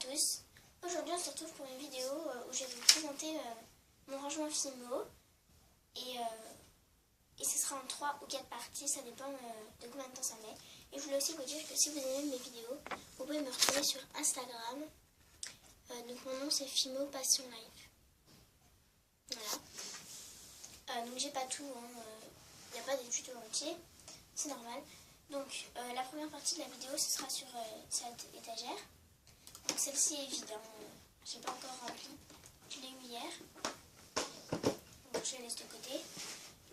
tous, aujourd'hui on se retrouve pour une vidéo où je vais vous présenter mon rangement Fimo et ce sera en 3 ou 4 parties, ça dépend de combien de temps ça met. Et je voulais aussi vous dire que si vous aimez mes vidéos, vous pouvez me retrouver sur Instagram, donc mon nom c'est Fimo Passion Live. Voilà. Donc j'ai pas tout, il n'y a pas des tutos entiers, c'est normal. Donc la première partie de la vidéo ce sera sur cette étagère. Donc celle-ci est vide, j'ai pas encore rempli, je l'ai eu hier. Donc je la laisse de côté.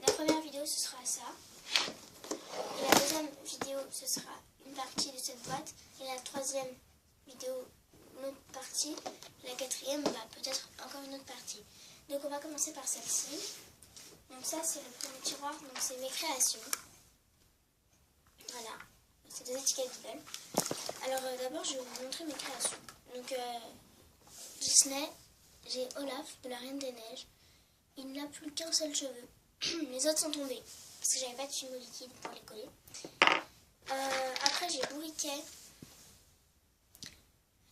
La première vidéo ce sera ça. Et la deuxième vidéo ce sera une partie de cette boîte. Et la troisième vidéo une autre partie. Et la quatrième peut-être encore une autre partie. Donc on va commencer par celle-ci. Donc ça c'est le premier tiroir, donc c'est mes créations. Voilà, c'est des étiquettes Lidl. Alors d'abord je vais vous montrer mes créations. Donc Disney, j'ai Olaf de la Reine des Neiges. Il n'a plus qu'un seul cheveu. Les autres sont tombés parce que j'avais pas de Fimo liquide pour les coller. Après j'ai Bourriquet,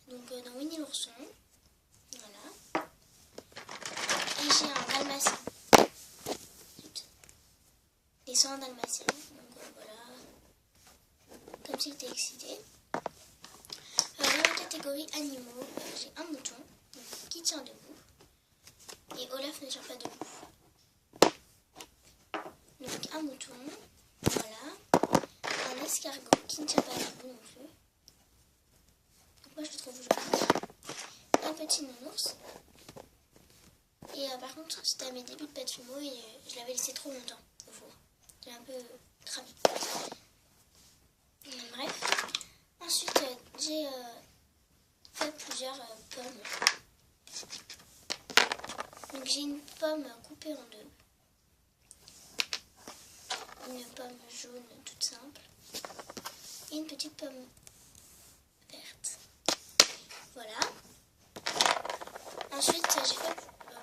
donc dans Winnie l'ourson. Voilà. Et j'ai un dalmatien. Des soins dalmatiens. Donc voilà. Comme s'il était excité. Dans la catégorie animaux, j'ai un mouton qui tient debout. Et Olaf ne tient pas debout. Donc un mouton, voilà. Un escargot qui ne tient pas debout non plus. Donc moi je le trouve joli. Un petit nounours. Et par contre c'était à mes débuts de pâte Fimo et je l'avais laissé trop longtemps au four. J'ai un peu cramé. Bref. Ensuite j'ai fait plusieurs pommes. Donc j'ai une pomme coupée en deux. Une pomme jaune toute simple. Et une petite pomme verte. Voilà. Ensuite j'ai fait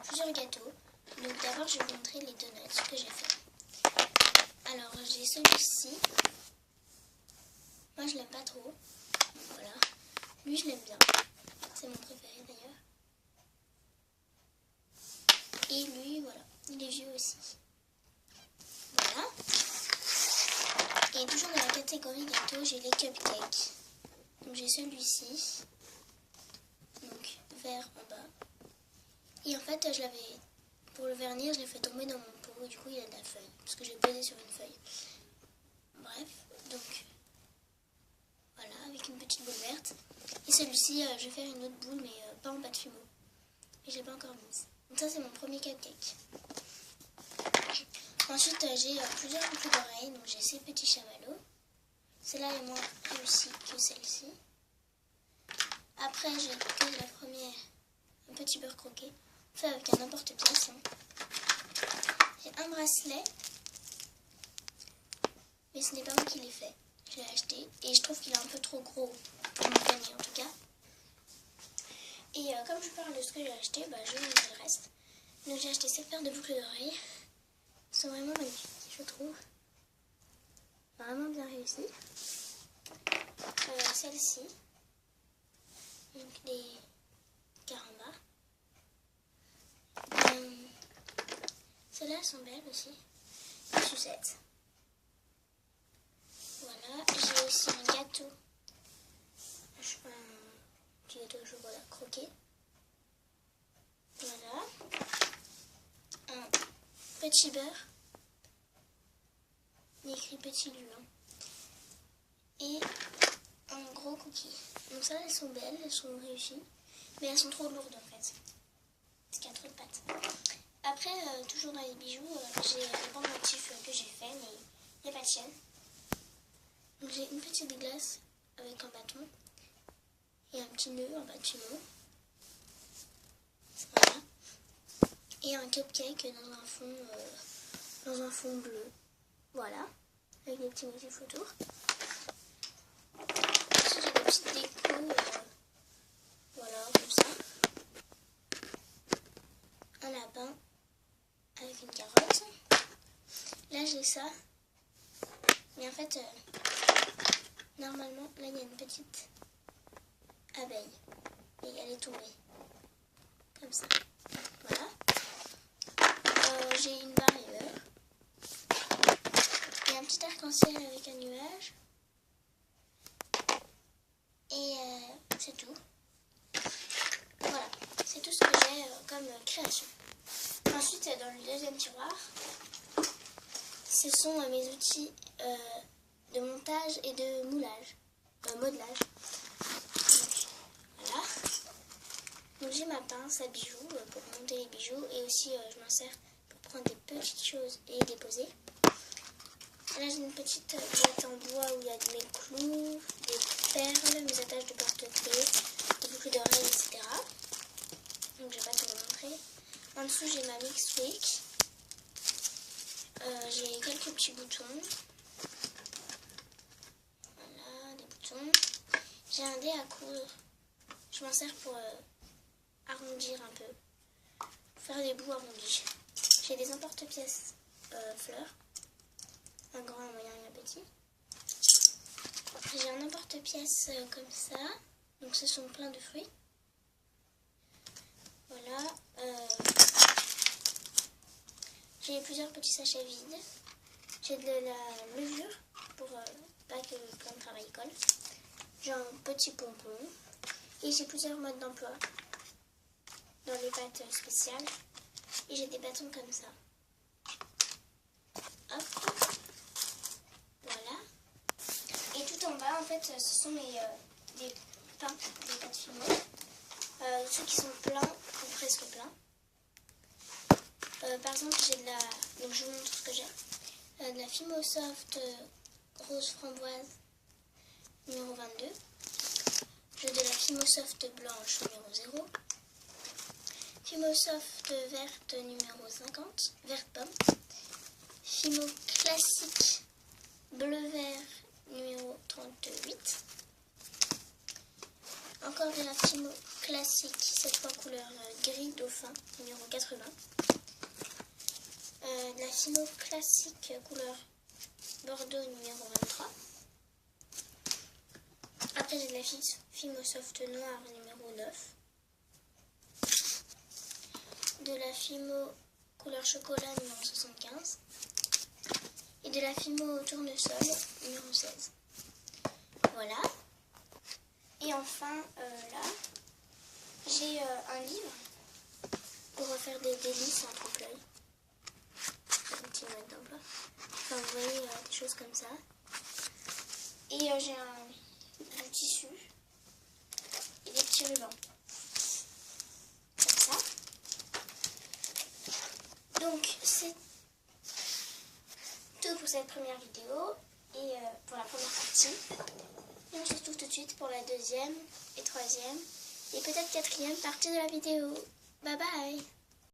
plusieurs gâteaux. Donc d'abord je vais vous montrer les donuts que j'ai fait. Alors j'ai celui-ci. Moi je l'aime pas trop. Voilà. Lui je l'aime bien. C'est mon préféré d'ailleurs. Et lui voilà. Il est vieux aussi. Voilà. Et toujours dans la catégorie gâteau, j'ai les cupcakes. Donc j'ai celui-ci. Donc vert en bas. Et en fait je l'avais, pour le vernir, je l'ai fait tomber dans mon pot. Et du coup il y a de la feuille. Parce que je l'ai posé sur une feuille. Bref, donc voilà, avec une petite boule verte. Et celui-ci, je vais faire une autre boule, mais pas en pâte Fimo. Et je l'ai pas encore mise. Donc ça c'est mon premier cupcake. Ensuite j'ai plusieurs boucles d'oreilles. Donc j'ai ces petits chamallows. Celle-là est moins réussie que celle-ci. Après j'ai fait la première, un petit beurre croqué. Fait avec un emporte-pièce. J'ai un bracelet. Mais ce n'est pas moi qui l'ai fait. Je l'ai acheté. Et je trouve qu'il est un peu trop gros pour mon panier en tout cas. Et comme je parle de ce que j'ai acheté, je vais vous montrer le reste. Donc j'ai acheté cette paire de boucles d'oreilles. Elles sont vraiment magnifiques, je trouve. Vraiment bien réussies. Celle-ci. Donc les carambars. Celles-là elles sont belles aussi. Les sucettes. Voilà. J'ai aussi un gâteau. Un petit gâteau au chocolat croqué. Voilà. Un petit beurre. Il y a écrit petit luin. Et un gros cookie. Donc ça, elles sont belles, elles sont réussies. Mais elles sont trop lourdes en fait. Parce qu'il y a trop de pâtes. Après, toujours dans les bijoux, j'ai des pendentifs que j'ai fait, mais il n'y a pas de chaîne. Donc j'ai une petite glace avec un bâton. Et un petit nœud en bas de Fimo. Voilà. Et un cupcake dans un fond bleu. Voilà. Avec des petits motifs autour. Ensuite j'ai des petites décos. Voilà, comme ça. Un lapin avec une carotte. Là j'ai ça. Mais en fait, normalement, là il y a une petite abeille. Et et elle est tombée. Comme ça. Voilà. J'ai une barrière. Il y a un petit arc-en-ciel avec un nuage. Et c'est tout. Voilà. C'est tout ce que j'ai comme création. Ensuite, dans le deuxième tiroir, ce sont mes outils de montage et de modelage. Donc, voilà. Donc j'ai ma pince à bijoux pour monter les bijoux et aussi je m'en sers pour prendre des petites choses et les poser. Là j'ai une petite boîte en bois où il y a mes clous, des perles, mes attaches de porte-clés, des boucles d'oreilles, etc. Donc je vais pas tout vous montrer. En dessous j'ai ma mix wick. J'ai quelques petits boutons. Voilà, des boutons. J'ai un dé à coudre. Je m'en sers pour arrondir un peu. Faire des bouts arrondis. J'ai des emporte-pièces fleurs. Un grand, un moyen et un petit. J'ai un emporte-pièces comme ça. Donc ce sont plein de fruits. Voilà. J'ai plusieurs petits sachets vides. J'ai de la levure pour pas que plein de travail colle. J'ai un petit pompon. Et j'ai plusieurs modes d'emploi dans les pâtes spéciales. Et j'ai des bâtons comme ça. Hop. Voilà. Et tout en bas, en fait, ce sont des pains, des pâtes fimo. Ceux qui sont pleins ou presque pleins. Par exemple, j'ai de la... Donc je vous montre ce que j'ai. De la Fimo Soft rose framboise numéro 22. J'ai de la Fimo Soft blanche numéro 0. Fimo Soft verte numéro 50, verte pomme. Fimo classique bleu-vert numéro 38. Encore de la Fimo classique, cette fois couleur gris dauphin numéro 80. De la Fimo classique couleur bordeaux numéro 23. Après j'ai de la Fimo Soft noire numéro 9. De la Fimo couleur chocolat numéro 75. Et de la Fimo tournesol numéro 16. Voilà. Et enfin, là, j'ai un livre pour faire des délices en trompe-l'œil. Un petit mode d'emploi. Enfin, vous voyez, des choses comme ça. Et j'ai un tissu et des petits rubans. Comme ça. Donc, c'est tout pour cette première vidéo et pour la première partie. Et on se retrouve tout de suite pour la deuxième et troisième et peut-être quatrième partie de la vidéo. Bye bye!